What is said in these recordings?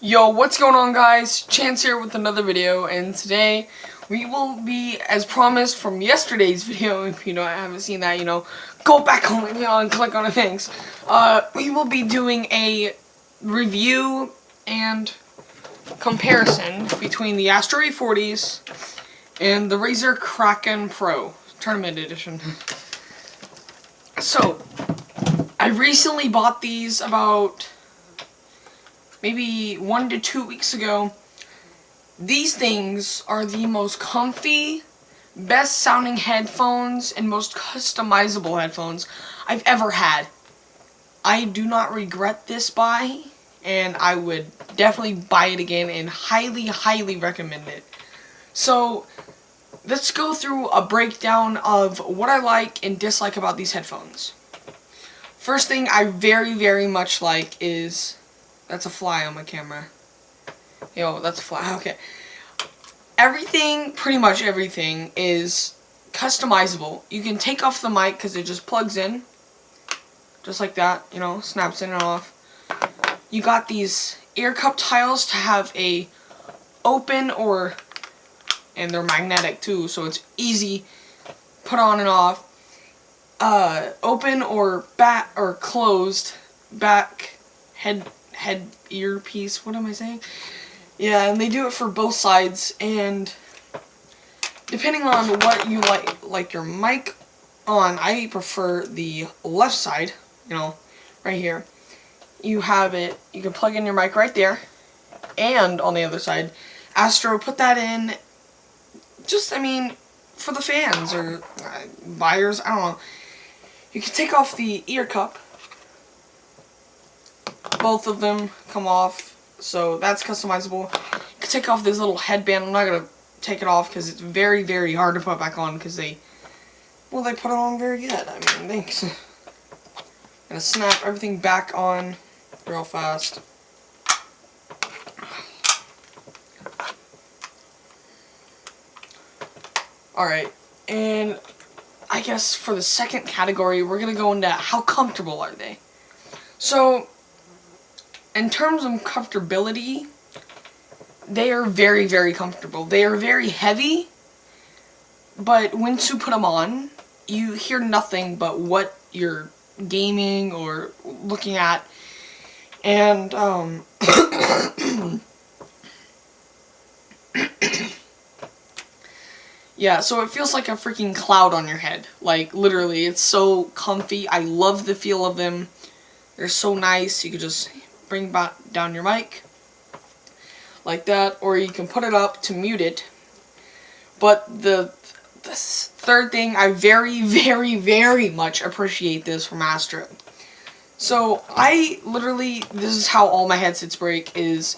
Yo, what's going on, guys? Chance here with another video, and today we will be, as promised from yesterday's video, if you know I haven't seen that, go back on it, and click on the things. We will be doing a review and comparison between the Astro a40s and the Razer Kraken Pro Tournament Edition. So, I recently bought these about maybe 1 to 2 weeks ago. These things are the most comfy, best sounding headphones and most customizable headphones I've ever had. I do not regret this buy, and I would definitely buy it again and highly recommend it. So let's go through a breakdown of what I like and dislike about these headphones. First thing I very much like is, that's a fly on my camera. Yo, that's a fly. Okay. Pretty much everything is customizable. You can take off the mic because it just plugs in. Just like that, snaps in and off. You got these ear cup tiles to have a open and they're magnetic too, so it's easy put on and off. Open or closed back head earpiece. What am I saying? Yeah, and they do it for both sides, and depending on what you like your mic on, I prefer the left side, right here. You have it, you can plug in your mic right there, and on the other side, Astro put that in, for the fans or buyers, I don't know. You can take off the ear cup. Both of them come off, so that's customizable. You can take off this little headband. I'm not going to take it off because it's very hard to put back on because they put it on very good. Thanks. Gonna snap everything back on real fast. Alright, and I guess for the second category, we're going to go into how comfortable are they. So, in terms of comfortability, they are very comfortable. They are very heavy, but once you put them on, you hear nothing but what you're gaming or looking at. And, yeah, so it feels like a freaking cloud on your head. Like, literally, it's so comfy. I love the feel of them. They're so nice. You could just bring back down your mic like that, or you can put it up to mute it. But the third thing, I very much appreciate this from Astro. So this is how all my headsets break, is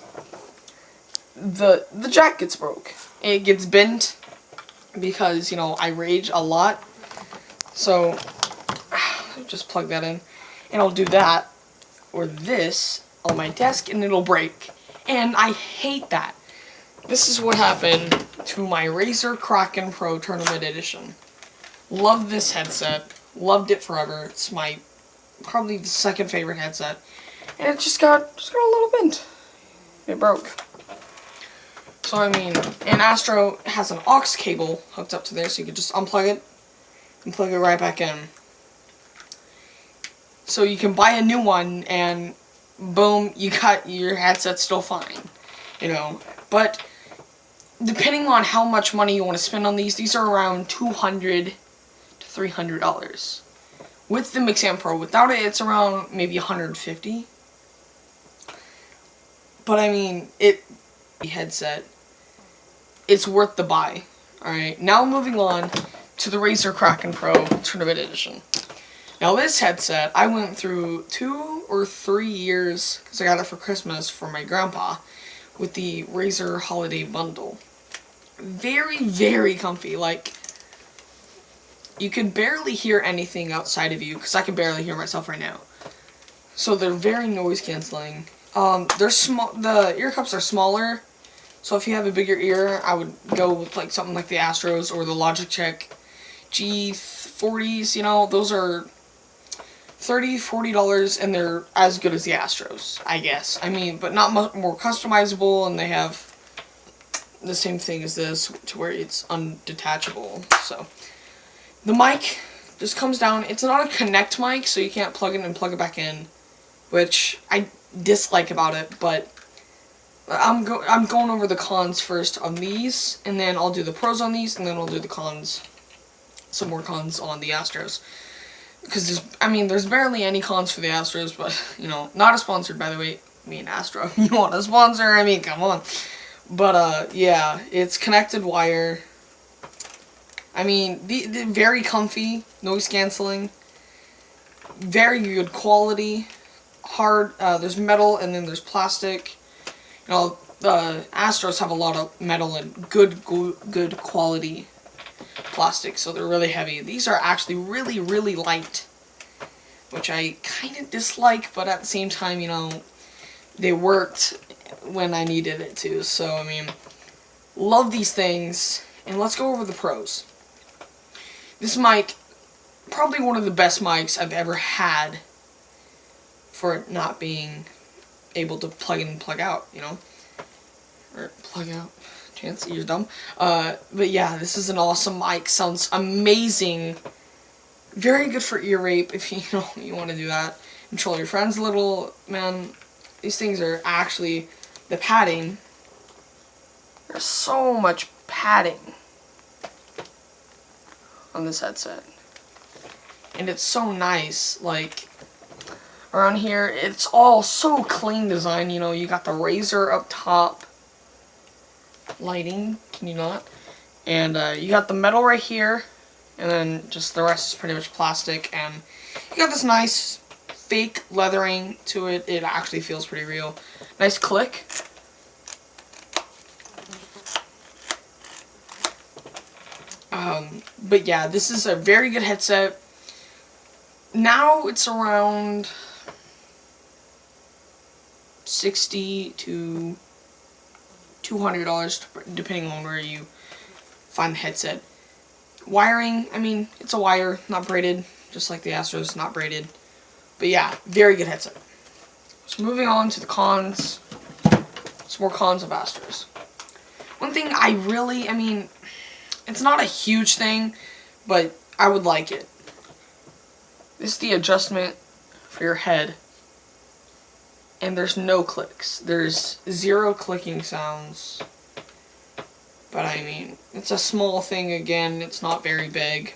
the jack gets broke. It gets bent because, I rage a lot. So just plug that in, and I'll do that or this on my desk and it'll break. And I hate that. This is what happened to my Razer Kraken Pro Tournament Edition. Love this headset. Loved it forever. It's my probably the second favorite headset. And it just got a little bent. It broke. So and Astro has an aux cable hooked up to there, so you can just unplug it and plug it right back in. So you can buy a new one and boom, you got your headset still fine, But depending on how much money you want to spend on these are around $200 to $300. With the Mix-Amp Pro, without it, it's around maybe $150. But headset, it's worth the buy. Alright, now moving on to the Razer Kraken Pro Tournament Edition. Now this headset, I went through 2 or 3 years, because I got it for Christmas for my grandpa, with the Razer Holiday Bundle. Very comfy. Like, you can barely hear anything outside of you, because I can barely hear myself right now. So they're very noise canceling. They're small. The ear cups are smaller, so if you have a bigger ear, I would go with something like the Astros or the Logitech G40s. Those are $30–40, and they're as good as the Astros, I guess. I mean, but not much more customizable, and they have the same thing as this, to where it's undetachable. So the mic just comes down. It's not a Connect mic, so you can't plug it in and plug it back in, which I dislike about it. But I'm going over the cons first on these, and then I'll do the pros on these, and then I'll do the cons, some more cons on the Astros. Because there's barely any cons for the Astros, but, you know, not a sponsored, by the way. Me and Astro, you want a sponsor? I mean, come on. But, yeah, it's connected wire. I mean, the very comfy, noise canceling, very good quality, hard, there's metal, and then there's plastic. You know, the Astros have a lot of metal and good quality plastic, so they're really heavy. These are actually really, really light, which I kind of dislike, but at the same time, you know, they worked when I needed it to. So, I mean, love these things, and let's go over the pros. This mic, probably one of the best mics I've ever had for it not being able to plug in and plug out, you know, or plug out. Chance, you're dumb. But yeah, this is an awesome mic. Sounds amazing. Very good for ear rape if you want to do that. Control your friends a little. Man, these things are actually, the padding, there's so much padding on this headset. And it's so nice. Like, around here, it's all so clean design. You know, you got the Razer up top. Lighting, can you not? And you got the metal right here, and then just the rest is pretty much plastic, and you got this nice fake leathering to it. It actually feels pretty real. Nice click. But yeah, this is a very good headset. Now it's around $60 to $200, depending on where you find the headset. Wiring, I mean, it's a wire, not braided, just like the Astros, not braided. But yeah, very good headset. So moving on to the cons, some more cons of Astros. One thing I mean, it's not a huge thing, but I would like it. This is the adjustment for your head. And there's no clicks. There's 0 clicking sounds. But I mean, it's a small thing again. It's not very big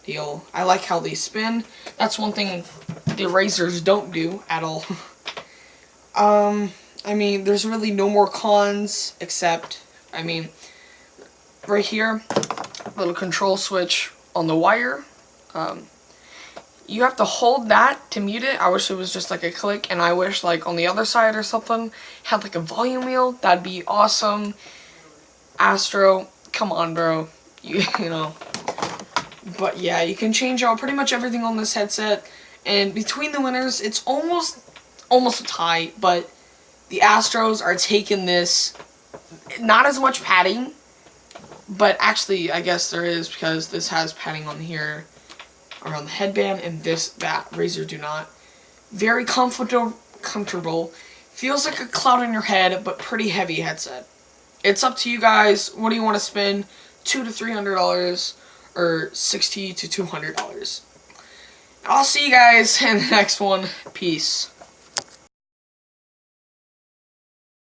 deal. I like how they spin. That's one thing the Razers don't do at all. I mean, there's really no more cons except, I mean, right here, little control switch on the wire. You have to hold that to mute it. I wish it was just like a click, and I wish like on the other side or something had like a volume wheel. That'd be awesome. Astro, come on, bro. You know. But yeah, you can change out pretty much everything on this headset. And between the winners, it's almost a tie. But the Astros are taking this. Not as much padding, but actually, I guess there is, because this has padding on here. Around the headband, and that Razer do not. Very comfortable. Feels like a cloud on your head, but pretty heavy headset. It's up to you guys. What do you want to spend? $200 to $300 or $60 to $200. I'll see you guys in the next one. Peace.